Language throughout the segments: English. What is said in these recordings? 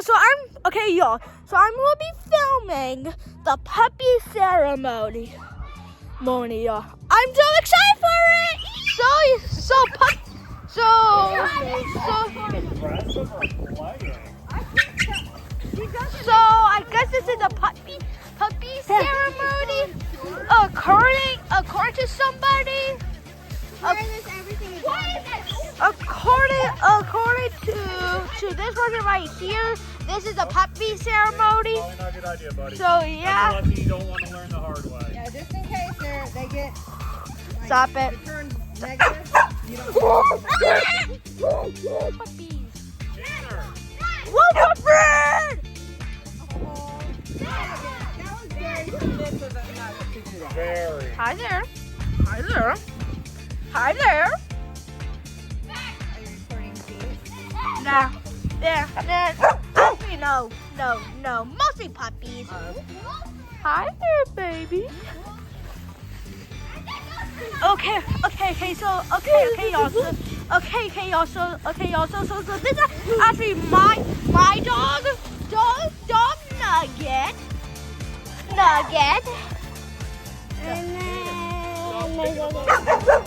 y'all. So I'm gonna be filming the puppy ceremony, y'all. I'm so excited for it. So I guess this is the puppy ceremony. According to somebody. According to this person right here, this is a puppy ceremony. Probably not a good idea, buddy. So yeah. Unless you don't want to learn the hard way. Yeah, just in case they get Stop it. returned negative. You don't Puppies. Tanner. Whoa, bird! That was very submissive of Nugget to do that. Very. Hi there. Hi there. Hi there. Are you recording these? Nah. Actually, no. Mostly puppies. Hi there, baby. Okay, y'all. So this is actually my dog, Nugget. And then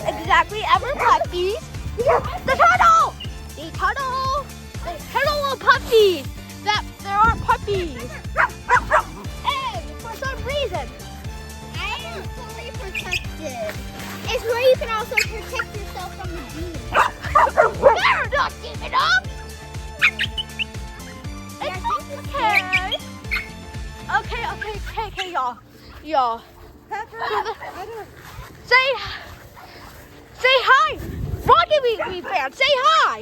exactly our puppies. The turtle of puppies. There are puppies. And for some reason, I am fully protected. It's where you can also protect yourself from the bees. they're not giving up. It's okay, y'all. Pepper, Say hi, Rocket Weekly fans. Say hi.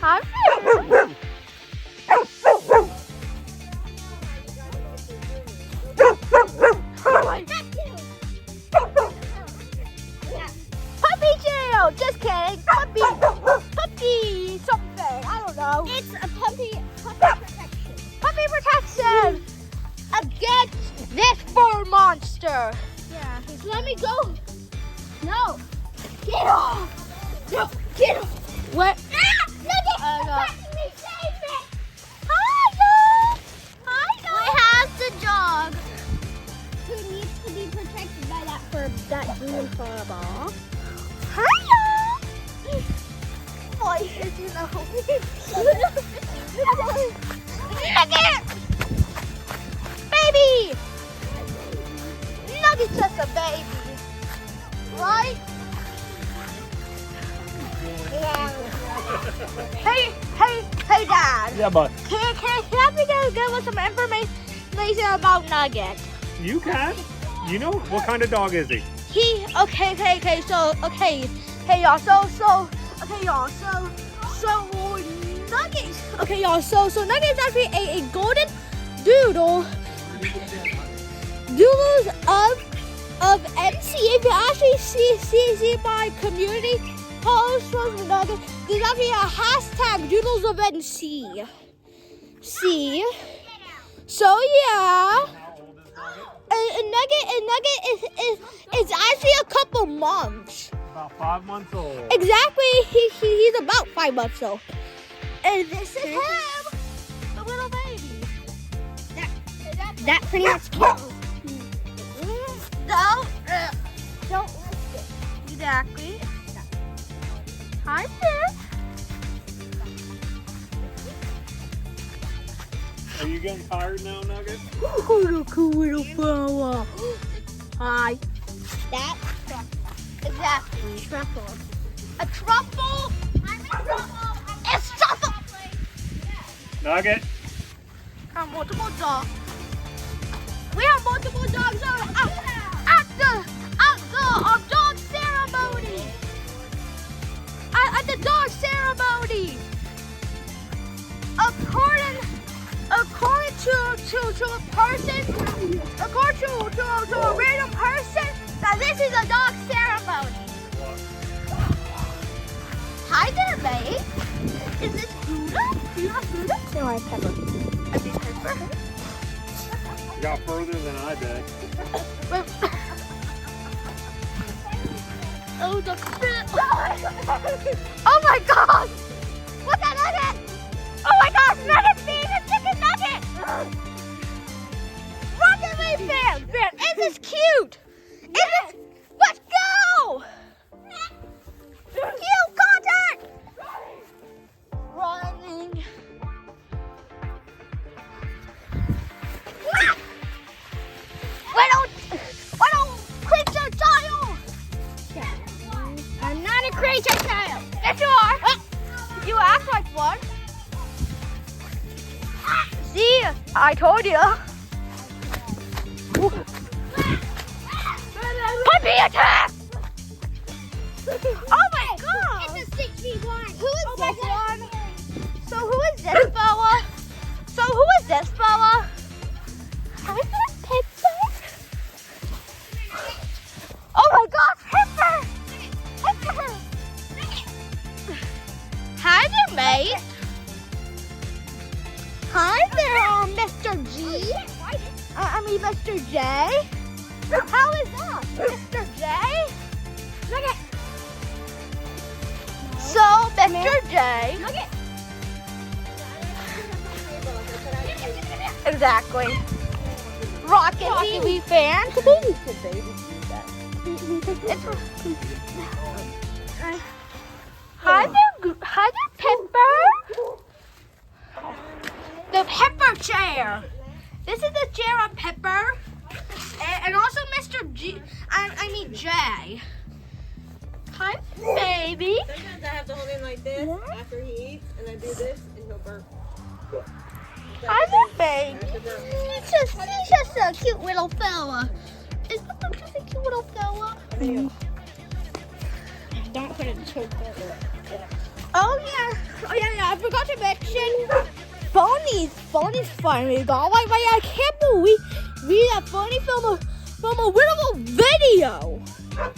Hi. Puppy jail. Just kidding. Puppy something. I don't know. It's a puppy protection. Puppy protection against this fur monster. Yeah. Let me go. No. Get off. No. Get off. What? Ah! Nugget! No. Protect me. Save me. Hi, dog. We have the dog who needs to be protected by that green fur ball. Hiya. Boy, you know. Nugget! Baby! Nugget's just a baby. Right? Yeah. Hey, Dad. Yeah, bud. Can you give us some information about Nugget? You can. You know, what kind of dog is he? Hey y'all, so Nugget, so Nugget is actually a golden doodle, doodles of MC. If you actually see my community post from Nugget, there's actually a hashtag doodles of NC. See, so yeah. And Nugget is actually a couple months. About 5 months old. Exactly, he's about 5 months old. And this is him, the little baby. That pretty much counts. Don't lift it. Exactly. Hi there. Are you getting tired now, Nugget? Little flower. Hi. That Exactly. truffle. A truffle. I'm a truffle. It's truffle. Nugget. Multiple dogs. We have multiple dogs at the dog ceremony. At the dog ceremony. According to a person, according to a random person, that this is a dog ceremony. Hi there, babe. Is this Buddha? Do you have Buddha? No, I have pepper. I think Pepper. You got further than I did. Oh tail. Yes, you are. You act like one. See, I told you. Puppy attack! Oh my god! It's a 61. Who is this one? So who is this fella? Hi there, Pepper. Oh my god, Pepper! Hi there, mate. Hi there, Mr. G. I mean, Mr. J. How is that, Mr. J? Look it. So, Mr. J. Look it. Exactly. Rocket TV fan. Hi there, Pepper. The Pepper chair. This is the chair on Pepper, and also Mr. G. I mean Jay. Hi, baby. Sometimes I have to hold him like this after he eats, and I do this, and he'll burp. Hi, baby. I have to burp. He's just a cute little fella. Is that just a cute little fella? Don't put it in choke. Oh yeah. I forgot to mention. Phony's finally got like I can't believe that Phony from a winnable video. I'm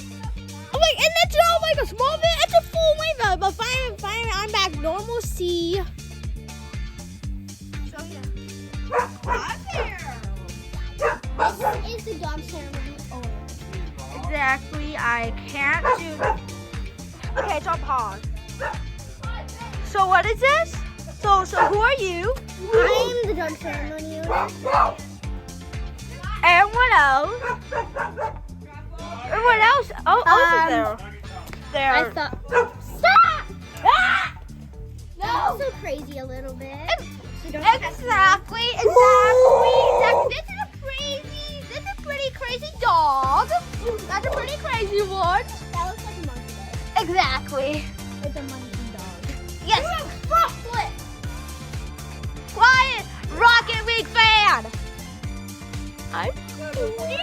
like, and it's not like a small bit, it's a full length, but finally I'm back normalcy. So yeah. Hi there. This is the dog ceremony owner. Exactly, I can't do. Okay, it's on pause. So what is this? So who are you? I'm the dog ceremony owner. And what else? And what else? Oh, there. I thought. Stop! Ah! I'm No. also crazy a little bit. So don't Exactly. This is a pretty crazy dog. That's a pretty crazy one. That looks like a monkey dog. Exactly. It's a monkey dog. Yes. Quiet, Rocket League fan. Hi. So before you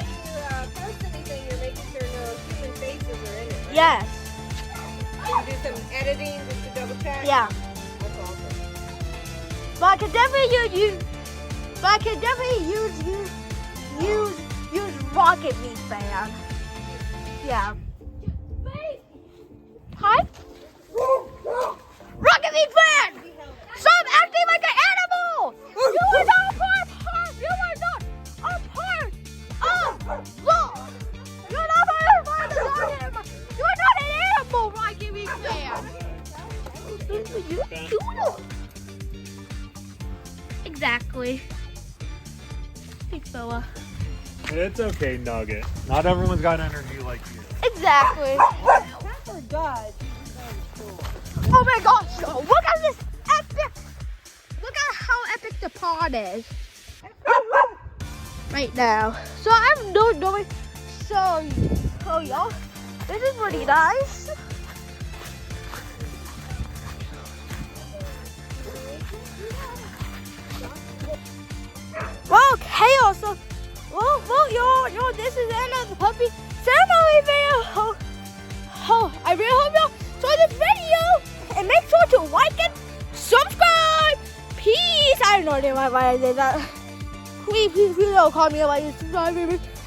post anything, you're making sure no human faces are in it, right? Yes. Can you do some editing just to double check? Yeah. That's awesome. But I can definitely use Rocket League fan. Yeah. Hi. Rocket League fan. Stop acting like an animal. You are not a part. You are not a part of law. You're not a part of the animal. You are not an animal, Rocket League fan. Exactly. Big fella. It's okay, Nugget. Not everyone's got energy like you. Exactly. Oh, God. Oh my gosh, look at this epic. Look at how epic the pond is. Right now. So I'm doing so y'all, this is pretty nice. Well, chaos. So, y'all, this is the end of the puppy ceremony video. Oh, I really hope y'all enjoyed this video. And make sure to like and subscribe. Peace. I have no idea why I did that. Please don't call me like subscribe.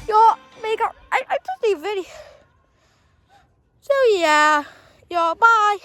Y'all, I just need a video. So yeah, y'all, bye.